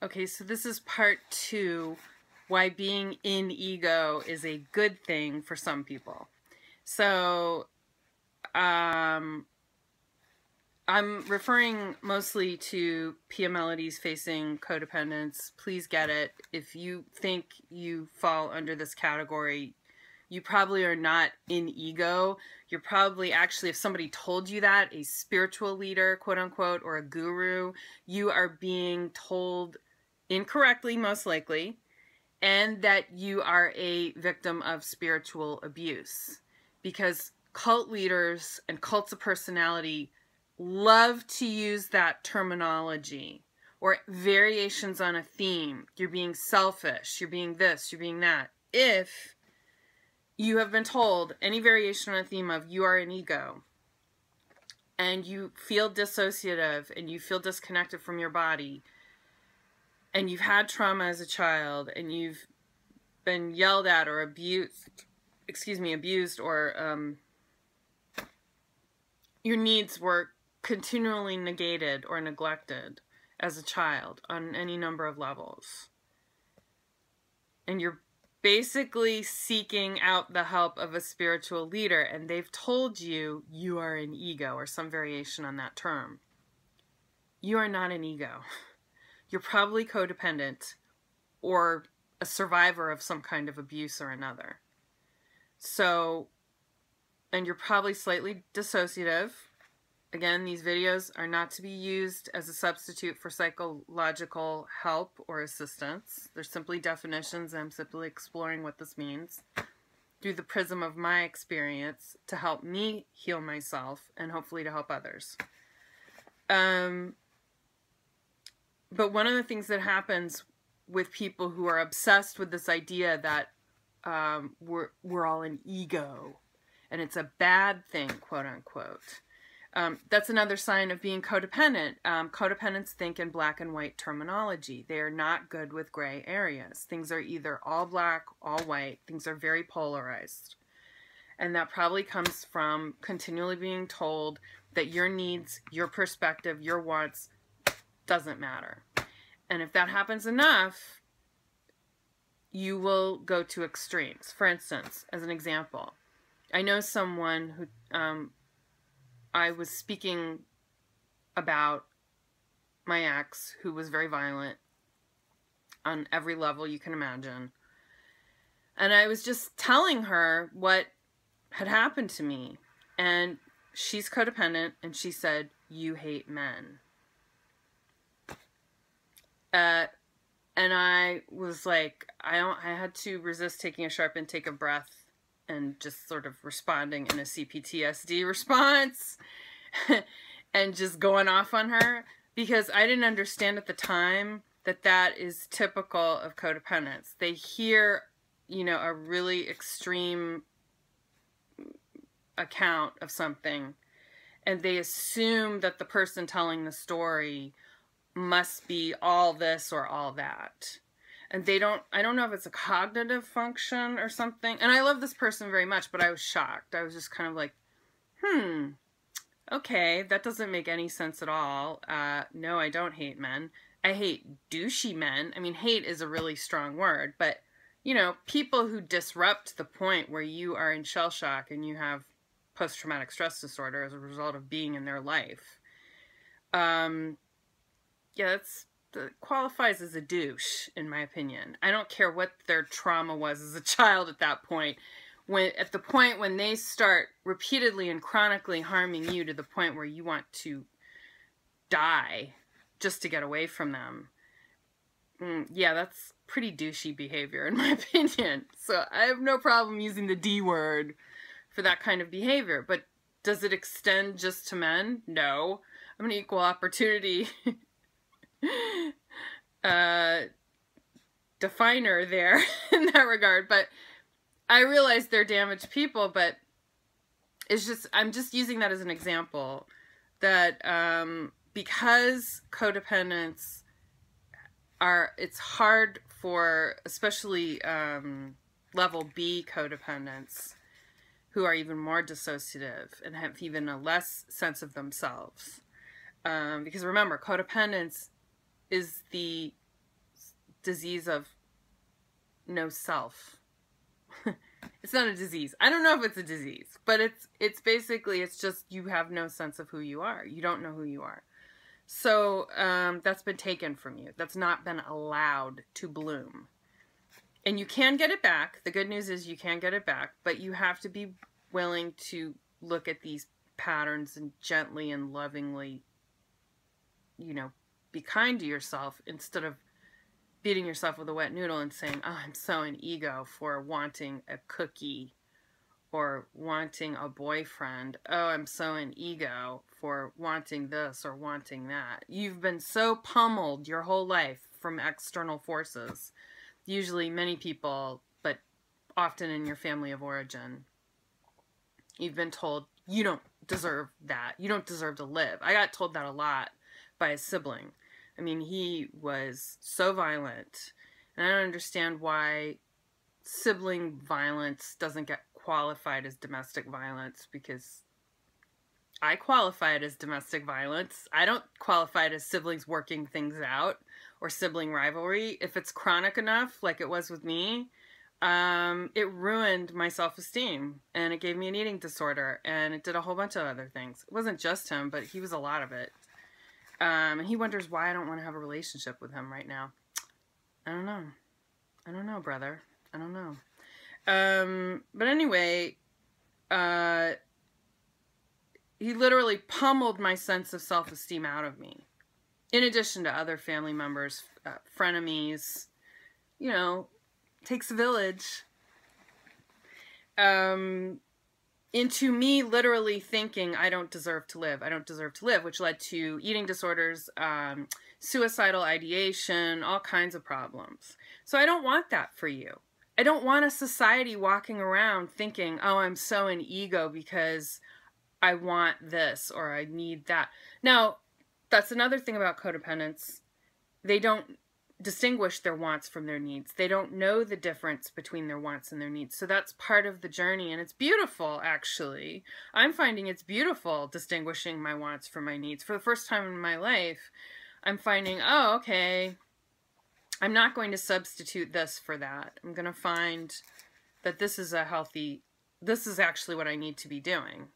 Okay, so this is part 2, why being in ego is a good thing for some people. So, I'm referring mostly to PMLDs facing codependents. Please get it. If you think you fall under this category, you probably are not in ego. You're probably actually, if somebody told you that, a spiritual leader, quote unquote, or a guru, you are being told incorrectly, most likely, and that you are a victim of spiritual abuse. Because cult leaders and cults of personality love to use that terminology or variations on a theme. You're being selfish, you're being this, you're being that. If you have been told any variation on a theme of you are an ego, and you feel dissociative and you feel disconnected from your body, and you've had trauma as a child, and you've been yelled at or abused, or your needs were continually negated or neglected as a child on any number of levels, and you're basically seeking out the help of a spiritual leader, and they've told you you are an ego or some variation on that term. You are not an ego. You're probably codependent or a survivor of some kind of abuse or another. So, and you're probably slightly dissociative. Again, these videos are not to be used as a substitute for psychological help or assistance. They're simply definitions, and I'm simply exploring what this means through the prism of my experience to help me heal myself and hopefully to help others. But one of the things that happens with people who are obsessed with this idea that we're all an ego and it's a bad thing, quote unquote. That's another sign of being codependent. Codependents think in black and white terminology. They are not good with gray areas. Things are either all black, all white. Things are very polarized. And that probably comes from continually being told that your needs, your perspective, your wants doesn't matter. And if that happens enough, you will go to extremes. For instance, as an example, I know someone who I was speaking about my ex, who was very violent on every level you can imagine. And I was just telling her what had happened to me. And she's codependent, and she said, "You hate men." And I was like, I had to resist taking a sharp intake of breath and just sort of responding in a CPTSD response and just going off on her, because I didn't understand at the time that that is typical of codependents. They hear, you know, a really extreme account of something, and they assume that the person telling the story must be all this or all that. And they don't, I don't know if it's a cognitive function or something. And I love this person very much, but I was shocked. I was just kind of like, okay, that doesn't make any sense at all. No, I don't hate men. I hate douchey men. I mean, hate is a really strong word, but, you know, people who disrupt the point where you are in shell shock and you have post-traumatic stress disorder as a result of being in their life. Yeah, that qualifies as a douche, in my opinion. I don't care what their trauma was as a child at that point. At the point when they start repeatedly and chronically harming you to the point where you want to die just to get away from them, yeah, that's pretty douchey behavior, in my opinion. So I have no problem using the D word for that kind of behavior. But does it extend just to men? No. I'm an equal opportunity definer there in that regard, but I realize they're damaged people, but it's just, I'm just using that as an example that because codependents are, it's hard for especially level B codependents who are even more dissociative and have even a less sense of themselves, because remember, codependence is the disease of no self. It's not a disease. I don't know if it's a disease, but it's basically, it's just you have no sense of who you are. You don't know who you are. So that's been taken from you. That's not been allowed to bloom. And you can get it back. The good news is you can get it back, but you have to be willing to look at these patterns and gently and lovingly, you know, be kind to yourself instead of beating yourself with a wet noodle and saying, oh, I'm so an ego for wanting a cookie or wanting a boyfriend. Oh, I'm so an ego for wanting this or wanting that. You've been so pummeled your whole life from external forces. Usually many people, but often in your family of origin. You've been told, you don't deserve that. You don't deserve to live. I got told that a lot by a sibling. I mean, he was so violent, and I don't understand why sibling violence doesn't get qualified as domestic violence, because I qualify it as domestic violence. I don't qualify it as siblings working things out or sibling rivalry. If it's chronic enough, like it was with me, it ruined my self-esteem, and it gave me an eating disorder, and it did a whole bunch of other things. It wasn't just him, but he was a lot of it. And he wonders why I don't want to have a relationship with him right now. I don't know. I don't know, brother. I don't know. But anyway, he literally pummeled my sense of self-esteem out of me. In addition to other family members, frenemies, you know, takes a village. Into me literally thinking I don't deserve to live. I don't deserve to live, which led to eating disorders, suicidal ideation, all kinds of problems. So I don't want that for you. I don't want a society walking around thinking, oh, I'm so an ego because I want this or I need that. Now, that's another thing about codependents. They don't distinguish their wants from their needs. They don't know the difference between their wants and their needs. So that's part of the journey, and it's beautiful, actually. I'm finding it's beautiful distinguishing my wants from my needs. For the first time in my life, I'm finding, oh, okay, I'm not going to substitute this for that. I'm going to find that this is actually what I need to be doing.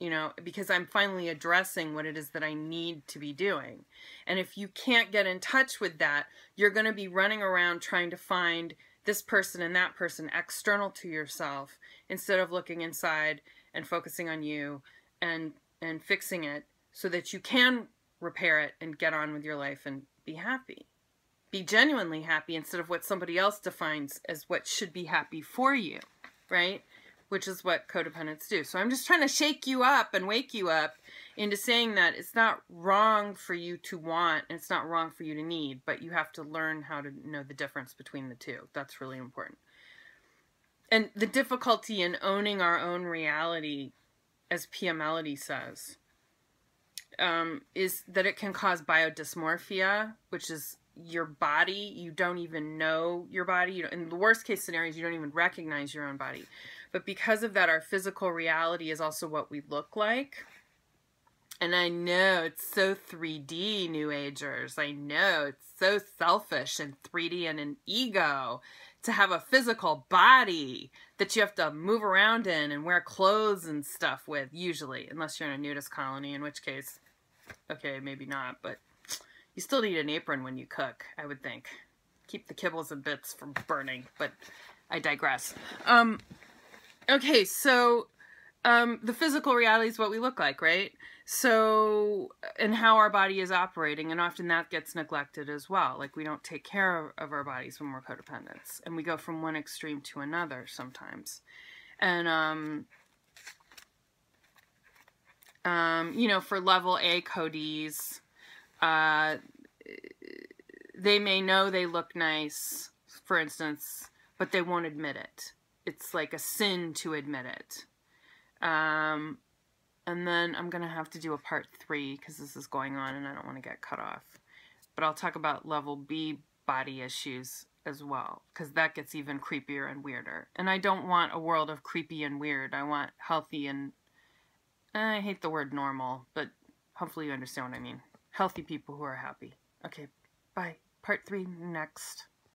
You know, because I'm finally addressing what it is that I need to be doing. And if you can't get in touch with that, you're going to be running around trying to find this person and that person external to yourself instead of looking inside and focusing on you and fixing it so that you can repair it and get on with your life and be happy. Be genuinely happy instead of what somebody else defines as what should be happy for you, right? Which is what codependents do. So I'm just trying to shake you up and wake you up into saying that it's not wrong for you to want, and it's not wrong for you to need, but you have to learn how to know the difference between the two. That's really important. And the difficulty in owning our own reality, as Pia Melody says, is that it can cause biodysmorphia, which is your body. You don't even know your body. In the worst case scenarios, you don't even recognize your own body. But because of that, our physical reality is also what we look like. And I know it's so 3D, New Agers. I know it's so selfish and 3D and an ego to have a physical body that you have to move around in and wear clothes and stuff with, usually. Unless you're in a nudist colony, in which case, okay, maybe not. But you still need an apron when you cook, I would think. Keep the kibbles and bits from burning, but I digress. Okay, so the physical reality is what we look like, right? So, and how our body is operating, and often that gets neglected as well. Like, we don't take care of our bodies when we're codependents, and we go from one extreme to another sometimes. And, you know, for level A codees, they may know they look nice, for instance, but they won't admit it. It's like a sin to admit it. And then I'm going to have to do a part 3 because this is going on and I don't want to get cut off. But I'll talk about level B body issues as well, because that gets even creepier and weirder. And I don't want a world of creepy and weird. I want healthy and, I hate the word normal, but hopefully you understand what I mean. Healthy people who are happy. Okay, bye. Part 3 next.